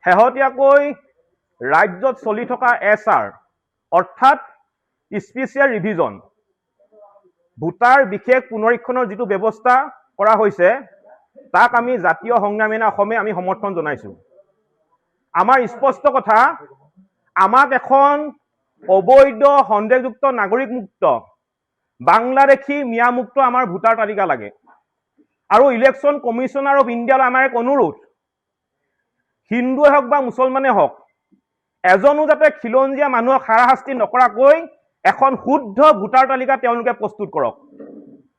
শেহতীয়াকৈ ৰাজ্যত চলি থকা SR অৰ্থাৎ স্পেচিয়েল ৰিভিজন ভোটাৰ বিশেষ পুনৰীক্ষণৰ যিটো ব্যৱস্থা কৰা হৈছে তাক আমি জাতীয় সংগ্ৰামী অসমে আমি সমৰ্থন জনাইছো। আমাৰ স্পষ্ট কথা, আমাক এখন অবৈধ সন্দেহযুক্ত নাগৰিক মুক্ত বাংলাদেশী মিয়া মুক্ত আমাৰ ভোটাৰ তালিকা লাগে। আৰু ইলেকশ্যন কমিশনাৰ অফ ইণ্ডিয়ালৈ আমাৰ এক অনুৰোধ, হিন্দুৱে হওক বা মুছলমানে হওক, এজনো যাতে খিলঞ্জীয়া মানুহক হাৰাশাস্তি নকৰাকৈ এখন শুদ্ধ ভোটাৰ তালিকা তেওঁলোকে প্ৰস্তুত কৰক।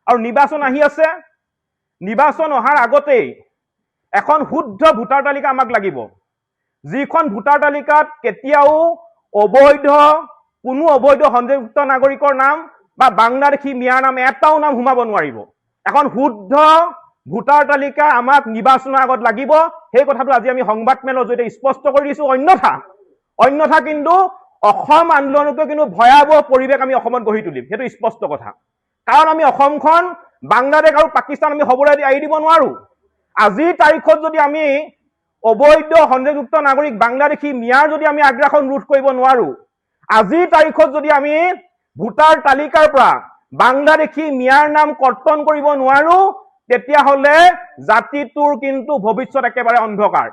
আৰু নিৰ্বাচন আহি আছে, নিৰ্বাচন অহাৰ আগতেই এখন শুদ্ধ ভোটাৰ তালিকা আমাক লাগিব, যিখন ভোটাৰ তালিকাত কেতিয়াও কোনো অবৈধ সন্দেহযুক্ত নাগৰিকৰ নাম বা বাংলাদেশী মিয়াৰ নাম এটাও নাম সোমাব নোৱাৰিব। এখন শুদ্ধ ভোটাৰ তালিকা আমাক নিৰ্বাচনৰ আগত লাগিব। সেই কথাটো আজি আমি সংবাদমেলৰ জৰিয়তে স্পষ্ট কৰি দিছো। অন্যথা কিন্তু অসম আন্দোলনকে কিন্তু ভয়াৱহ পৰিৱেশ আমি অসমত গঢ়ি তুলিম, সেইটো স্পষ্ট কথা। কাৰণ আমি অসমখন বাংলাদেশ আৰু পাকিস্তান আমি হ'বলৈ এৰি দিব নোৱাৰো। আজিৰ তাৰিখত যদি আমি অবৈধ সন্দেহযুক্ত নাগৰিক বাংলাদেশী মিয়াৰ যদি আমি আগ্ৰাসন ৰোধ কৰিব নোৱাৰো, আজিৰ তাৰিখত যদি আমি ভোটাৰ তালিকাৰ পৰা বাংলাদেশী মিয়াৰ নাম কৰ্তন কৰিব নোৱাৰো, তেতিয়াহ'লে জাতিটোৰ কিন্তু ভৱিষ্যত একেবাৰে অন্ধকাৰ।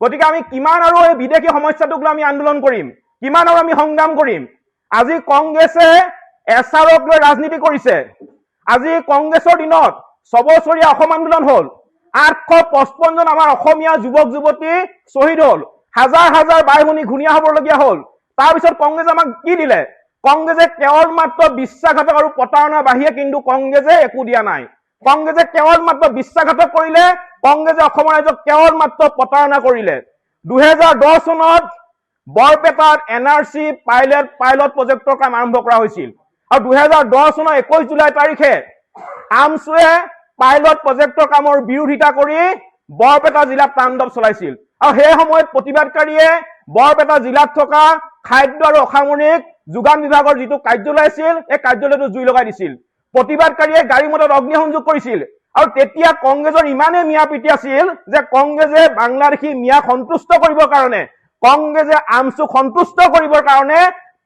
গতিকে আমি কিমান আৰু এই বিদেশী সমস্যাটোক লৈ আমি আন্দোলন কৰিম, কিমান আৰু আমি সংগ্ৰাম কৰিম। আজি কংগ্ৰেছে SRক লৈ ৰাজনীতি কৰিছে। আজি কংগ্ৰেছৰ দিনত 6 বছৰীয়া অসম আন্দোলন হ'ল, 855 জন আমাৰ অসমীয়া যুৱক যুৱতী শ্বহীদ হ'ল, হাজাৰ হাজাৰ বাই ভনী ঘূণীয়া হ'বলগীয়া হ'ল। তাৰপিছত কংগ্ৰেছে আমাক কি দিলে? কংগ্ৰেছে কেৱল মাত্ৰ বিশ্বাসঘাতক আৰু প্ৰতাৰণাৰ বাহিৰে কিন্তু কংগ্ৰেছে একো দিয়া নাই। কংগ্ৰেছে কেৱল মাত্ৰ বিশ্বাসঘাতক কৰিলে, কংগ্ৰেছে অসমৰ ৰাইজক কেৱল মাত্ৰ প্ৰতাৰণা কৰিলে। 2010 চনত বৰপেটাত NRC পাইলট প্ৰজেক্টৰ কাম আৰম্ভ কৰা হৈছিল। আৰু 2010 চনৰ 21 জুলাই তাৰিখে আমছুৱে পাইলট প্ৰজেক্টৰ কামৰ বিৰোধিতা কৰি বৰপেটা জিলাত তাণ্ডৱ চলাইছিল। আৰু সেই সময়ত প্ৰতিবাদকাৰীয়ে বৰপেটা জিলাত থকা খাদ্য আৰু অসামৰিক যোগান বিভাগৰ যিটো কাৰ্যালয় আছিল, এই কাৰ্যালয়টো জুই লগাই দিছিল। প্ৰতিবাদকাৰীয়ে গাড়ী মটৰত অগ্নিসংযোগ কৰিছিল। আৰু তেতিয়া কংগ্ৰেছৰ ইমানেই মিয়াপিতি আছিল যে কংগ্ৰেছে বাংলাদেশী মিয়া সন্তুষ্ট কৰিবৰ কাৰণে, কংগ্ৰেছে আমছুক সন্তুষ্ট কৰিবৰ কাৰণে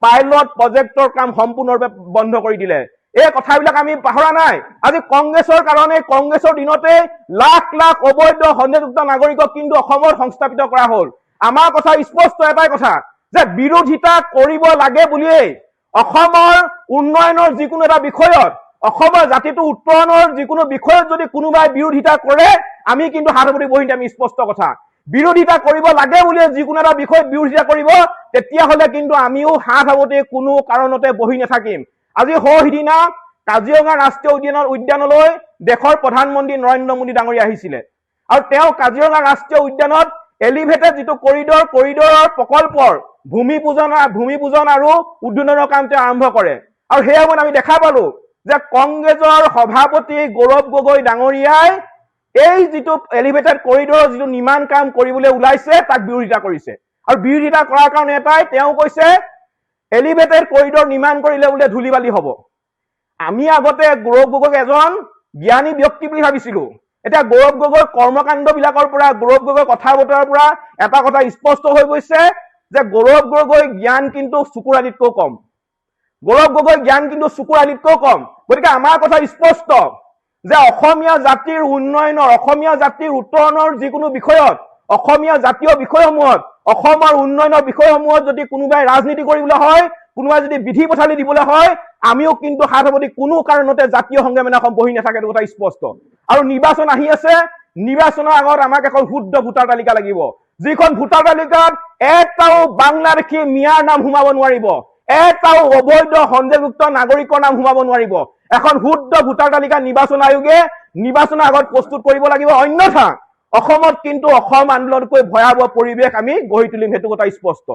পাইলট প্ৰজেক্টৰ কাম সম্পূৰ্ণৰূপে বন্ধ কৰি দিলে। এই কথাবিলাক আমি পাহৰা নাই। আজি কংগ্ৰেছৰ কাৰণে, কংগ্ৰেছৰ দিনতে লাখ লাখ অবৈধ সন্দেহযুক্ত নাগৰিকক কিন্তু অসমত সংস্থাপিত কৰা হ'ল। আমাৰ কথা স্পষ্ট এটাই কথা, যে বিৰোধিতা কৰিব লাগে বুলিয়েই অসমৰ উন্নয়নৰ যিকোনো এটা বিষয়ত, অসমৰ জাতিটো উত্তৰণৰ যিকোনো বিষয়ত যদি কোনোবাই বিৰোধিতা কৰে, আমি কিন্তু হাত সাৱটি বহি আমি স্পষ্ট কথা। বিৰোধিতা কৰিব লাগে বুলিয়ে যিকোনো এটা বিষয়ত বিৰোধিতা কৰিব, তেতিয়াহ'লে কিন্তু আমিও হাত সাৱটি কোনো কাৰণতে বহি নাথাকিম। আজি সিদিনা কাজিৰঙা ৰাষ্ট্ৰীয় উদ্যানলৈ দেশৰ প্ৰধানমন্ত্ৰী নৰেন্দ্ৰ মোদী ডাঙৰীয়া আহিছিলে। আৰু তেওঁ কাজিৰঙা ৰাষ্ট্ৰীয় উদ্যানত এলিভেটেড যিটো কৰিডৰৰ প্ৰকল্পৰ ভূমি পূজন আৰু উদ্বোধনৰ কাম তেওঁ আৰম্ভ কৰে। আৰু সেই সময়ত আমি দেখা পালো যে কংগ্ৰেছৰ সভাপতি গৌৰৱ গগৈ ডাঙৰীয়াই এই যিটো এলিভেটেড কৰিডৰৰ যিটো নিৰ্মাণ কাম কৰিবলৈ ওলাইছে তাক বিৰোধিতা কৰিছে। আৰু বিৰোধিতা কৰাৰ কাৰণে এটাই, তেওঁ কৈছে এলিভেটেড কৰিডৰ নিৰ্মাণ কৰিলে বোলে ধূলি বালি হ'ব। আমি আগতে গৌৰৱ গগৈক এজন জ্ঞানী ব্যক্তি বুলি ভাবিছিলো। এতিয়া গৌৰৱ গগৈৰ কৰ্মকাণ্ড বিলাকৰ পৰা, গৌৰৱ গগৈৰ কথা বতৰাৰ পৰা এটা কথা স্পষ্ট হৈ গৈছে যে গৌৰৱ গগৈৰ জ্ঞান কিন্তু চকুৰ আলিতকৈ কম। গৌৰৱ গগৈৰ জ্ঞান কিন্তু চকুৰ আলিতকৈ কম। গতিকে আমাৰ কথা স্পষ্ট যে অসমীয়া জাতিৰ উন্নয়নৰ, অসমীয়া জাতিৰ উত্তৰণৰ যিকোনো বিষয়ত, অসমীয়া জাতীয় বিষয়সমূহত, অসমৰ উন্নয়নৰ বিষয়সমূহত যদি কোনোবাই ৰাজনীতি কৰিবলৈ হয়, কোনোবাই যদি বিধি পথালি দিবলৈ হয়, আমিও কিন্তু হাত সাৱটি কোনো কাৰণতে জাতীয় সংগ্ৰামী অসম বহি নাথাকে, এইটো কথা স্পষ্ট। আৰু নিৰ্বাচন আহি আছে, নিৰ্বাচনৰ আগত আমাক এখন শুদ্ধ ভোটাৰ তালিকা লাগিব, যিখন ভোটাৰ তালিকাত এটাও বাংলাদেশী মিয়াৰ নাম সোমাব নোৱাৰিব, এটাও অবৈধ সন্দেহযুক্ত নাগৰিকৰ নাম সোমাব নোৱাৰিব। এখন শুদ্ধ ভোটাৰ তালিকা নিৰ্বাচন আয়োগে নিৰ্বাচনৰ আগত প্ৰস্তুত কৰিব লাগিব। অন্যথা অসমত কিন্তু অসম আন্দোলনতকৈ ভয়াৱহ পৰিৱেশ আমি গঢ়ি তুলিম, সেইটো কথা স্পষ্ট।